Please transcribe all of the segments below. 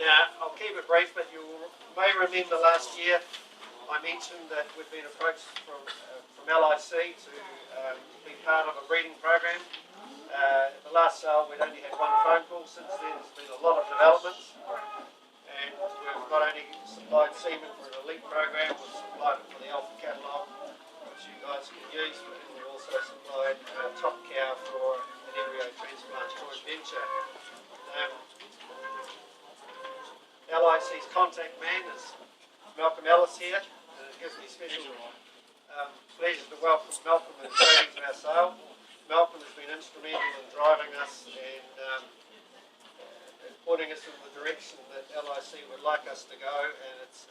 Now, I'll keep it brief, but you may remember last year I mentioned that we've been approached from LIC to be part of a breeding program. The last sale we'd only had one phone call. Since then there's been a lot of developments, and we've not only supplied semen for an elite program, we've supplied it for the Alpha catalogue, which you guys can use, but we also supplied top cow for an embryo transplant joint venture. LIC's contact man is Malcolm Ellis here, and it gives me special pleasure to welcome Malcolm and Jodie to our sale. Malcolm has been instrumental in driving us and pointing us in the direction that LIC would like us to go, and it's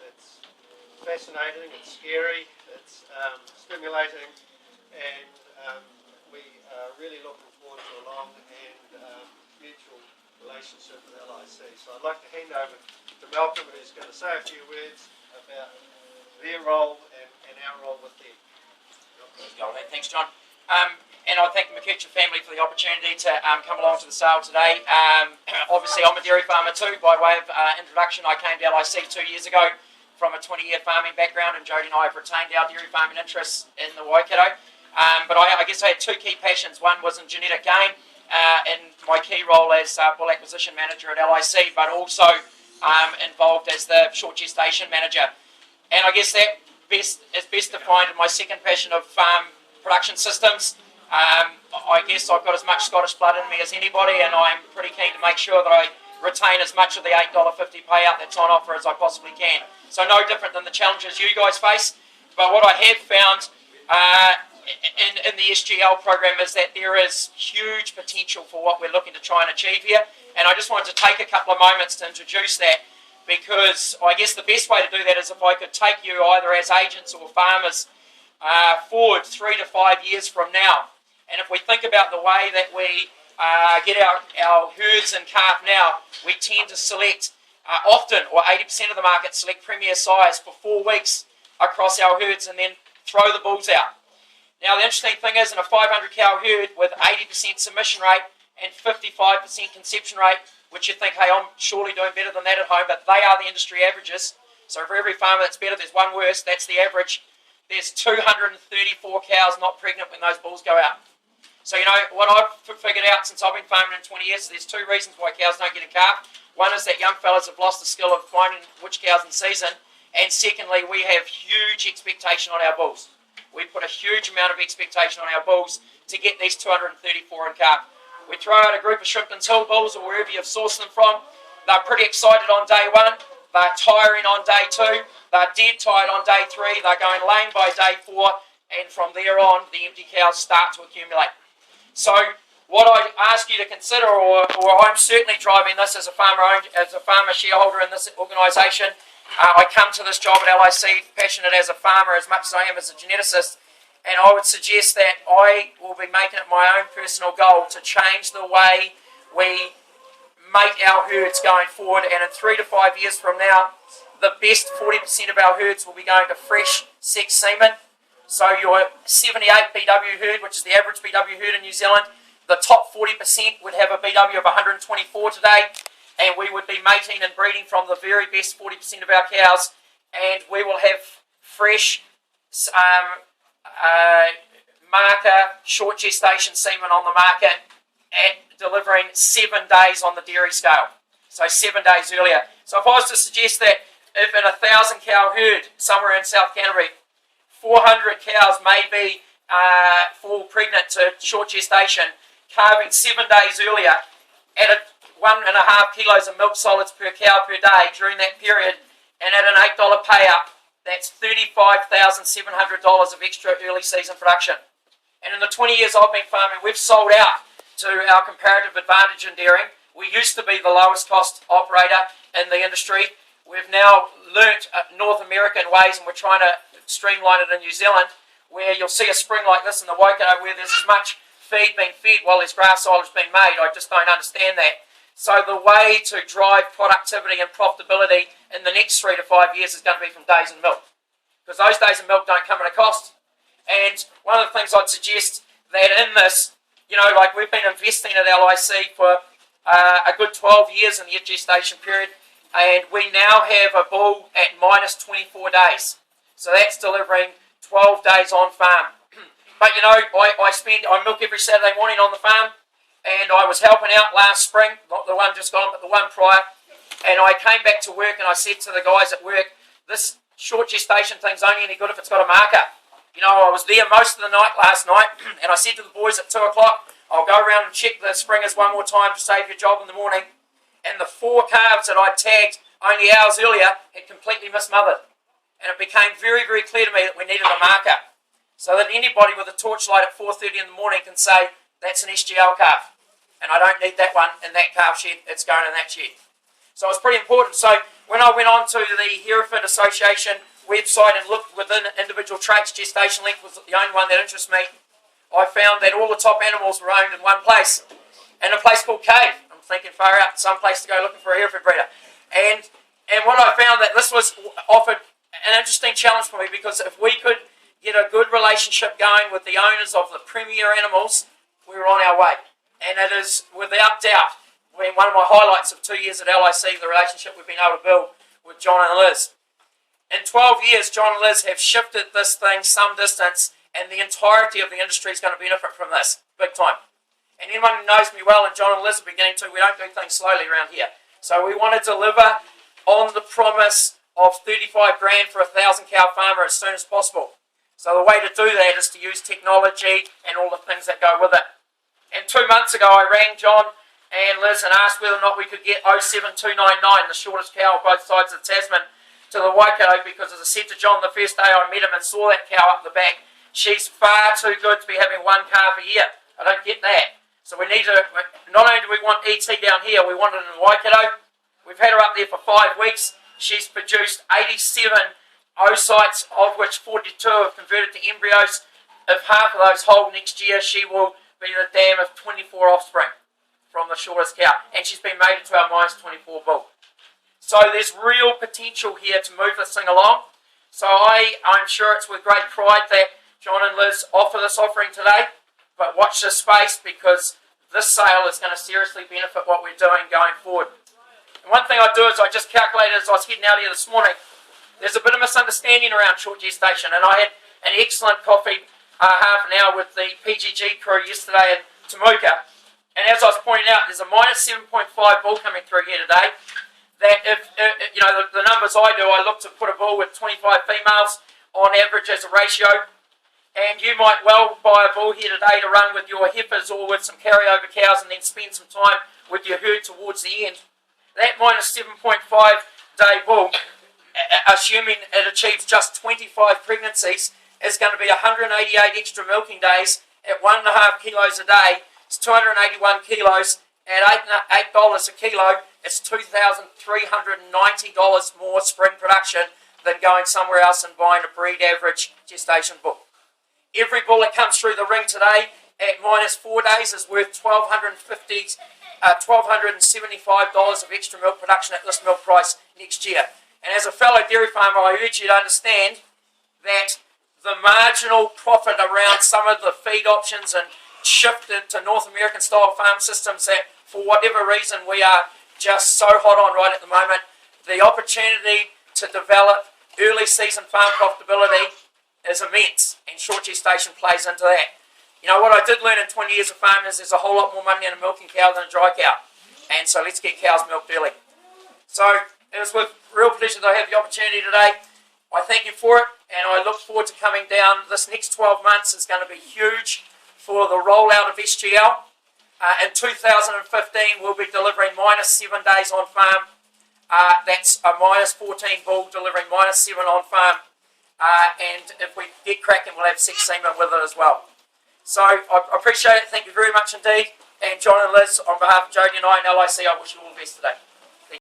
fascinating, it's scary, it's stimulating, and we are really looking forward to a long and mutual relationship with LIC. So I'd like to hand over to Malcolm, who's going to say a few words about their role and our role with them. Thanks, John. And I thank the McKercher family for the opportunity to come along to the sale today. Obviously, I'm a dairy farmer too. By way of introduction, I came to LIC 2 years ago from a 20-year farming background, and Jodie and I have retained our dairy farming interests in the Waikato. But I guess I had two key passions. One was in genetic gain, in my key role as bull acquisition manager at LIC, but also involved as the short gestation manager. And I guess that is best defined in my second passion of farm production systems. I guess I've got as much Scottish blood in me as anybody, and I'm pretty keen to make sure that I retain as much of the $8.50 payout that's on offer as I possibly can. So no different than the challenges you guys face, but what I have found in the SGL program is that there is huge potential for what we're looking to try and achieve here, and I just wanted to take a couple of moments to introduce that, because I guess the best way to do that is if I could take you either as agents or farmers forward 3 to 5 years from now. And if we think about the way that we get our herds and calf now, we tend to select often, or 80% of the market select premier size for 4 weeks across our herds and then throw the bulls out. Now the interesting thing is, in a 500 cow herd with 80% submission rate and 55% conception rate, which you think, hey, I'm surely doing better than that at home, but they are the industry averages. So for every farmer that's better, there's one worse, that's the average. There's 234 cows not pregnant when those bulls go out. So, you know, what I've figured out since I've been farming in 20 years, there's 2 reasons why cows don't get a calf. One is that young fellas have lost the skill of finding which cows in season. And secondly, we have huge expectation on our bulls. We put a huge amount of expectation on our bulls to get these 234 in calf. We throw out a group of Shrimpton's Hill bulls or wherever you've sourced them from. They're pretty excited on day 1. They're tiring on day 2. They're dead tired on day 3. They're going lame by day 4. And from there on, the empty cows start to accumulate. So what I ask you to consider, or I'm certainly driving this as a farmer shareholder in this organisation. I come to this job at LIC passionate as a farmer as much as I am as a geneticist, and I would suggest that I will be making it my own personal goal to change the way we make our herds going forward, and in 3 to 5 years from now, the best 40% of our herds will be going to fresh sex semen. So your 78 BW herd, which is the average BW herd in New Zealand, the top 40% would have a BW of 124 today, and we would be mating and breeding from the very best 40% of our cows, and we will have fresh marker short gestation semen on the market at delivering 7 days on the dairy scale. So 7 days earlier. So if I was to suggest that if in a 1,000 cow herd somewhere in South Canterbury, 400 cows may be fall pregnant to short gestation, calving 7 days earlier at 1.5 kilos of milk solids per cow per day during that period, and at an $8 payout, that's $35,700 of extra early season production. And in the 20 years I've been farming, we've sold out to our comparative advantage in dairying. We used to be the lowest cost operator in the industry. We've now learnt North American ways, and we're trying to streamline it in New Zealand, where you'll see a spring like this in the Waikato where there's as much feed being fed while there's grass silage being made. I just don't understand that. So the way to drive productivity and profitability in the next 3 to 5 years is going to be from days in milk, because those days in milk don't come at a cost. And one of the things I'd suggest that in this, you know, like we've been investing at LIC for a good 12 years in the gestation period, and we now have a bull at minus 24 days. So that's delivering 12 days on farm. But you know, I milk every Saturday morning on the farm, and I was helping out last spring, not the one just gone, but the one prior, and I came back to work and I said to the guys at work, this short gestation thing's only any good if it's got a marker. You know, I was there most of the night last night, and I said to the boys at 2 o'clock, I'll go around and check the springers one more time to save your job in the morning. And the 4 calves that I tagged only hours earlier had completely mismothered. And it became very, very clear to me that we needed a marker, so that anybody with a torchlight at 4:30 in the morning can say, that's an SGL calf, and I don't need that one in that calf shed, it's going in that shed. So it's pretty important. So when I went on to the Hereford Association website and looked within individual traits, gestation length was the only one that interests me, I found that all the top animals were owned in one place, in a place called Cave. I'm thinking far out, some place to go looking for a Hereford breeder. And what I found that this was offered an interesting challenge for me, because if we could get a good relationship going with the owners of the premier animals, we were on our way. And it is without doubt one of my highlights of 2 years at LIC, the relationship we've been able to build with John and Liz. In 12 years, John and Liz have shifted this thing some distance, and the entirety of the industry is going to benefit from this, big time. And anyone who knows me well, and John and Liz are beginning to, we don't do things slowly around here. So we want to deliver on the promise of 35 grand for a 1,000 cow farmer as soon as possible. So the way to do that is to use technology and all the things that go with it. And 2 months ago, I rang John and Liz and asked whether or not we could get 07299, the shortest cow on both sides of the Tasman, to the Waikato, because as I said to John the first day I met him and saw that cow up the back, she's far too good to be having 1 calf a year. I don't get that. So we need to, not only do we want ET down here, we want it in Waikato. We've had her up there for 5 weeks. She's produced 87 oocytes, of which 42 have converted to embryos. If half of those hold next year, she will be the dam of 24 offspring from the shortest cow. And she's been mated to our minus 24 bull. So there's real potential here to move this thing along. So I'm sure it's with great pride that John and Liz offer this offering today. But watch this space, because this sale is going to seriously benefit what we're doing going forward. And one thing I do is I just calculated as I was heading out here this morning, there's a bit of misunderstanding around short gestation, and I had an excellent coffee half an hour with the PGG crew yesterday in Temuka, and as I was pointing out, there's a minus 7.5 bull coming through here today, that if you know, the numbers I do, I look to put a bull with 25 females on average as a ratio, and you might well buy a bull here today to run with your heifers or with some carryover cows and then spend some time with your herd towards the end. That minus 7.5 day bull, assuming it achieves just 25 pregnancies, is going to be 188 extra milking days at 1.5 kilos a day. It's 281 kilos at $8 a kilo. It's $2,390 more spring production than going somewhere else and buying a breed average gestation bull. Every bull that comes through the ring today at minus 4 days is worth $1,275 of extra milk production at this milk price next year. And as a fellow dairy farmer, I urge you to understand that the marginal profit around some of the feed options and shifted to North American style farm systems that for whatever reason we are just so hot on right at the moment, the opportunity to develop early season farm profitability is immense, and short gestation plays into that. You know, what I did learn in 20 years of farming is there's a whole lot more money in a milking cow than a dry cow. And so let's get cows milked early. So it was with real pleasure that I have the opportunity today. I thank you for it, and I look forward to coming down. This next 12 months is going to be huge for the rollout of SGL. In 2015, we'll be delivering minus 7 days on farm. That's a minus 14 bull delivering minus 7 on farm. And if we get cracking, we'll have 6 semen with it as well. So I appreciate it. Thank you very much indeed. And John and Liz, on behalf of Jody and I and LIC, I wish you all the best today.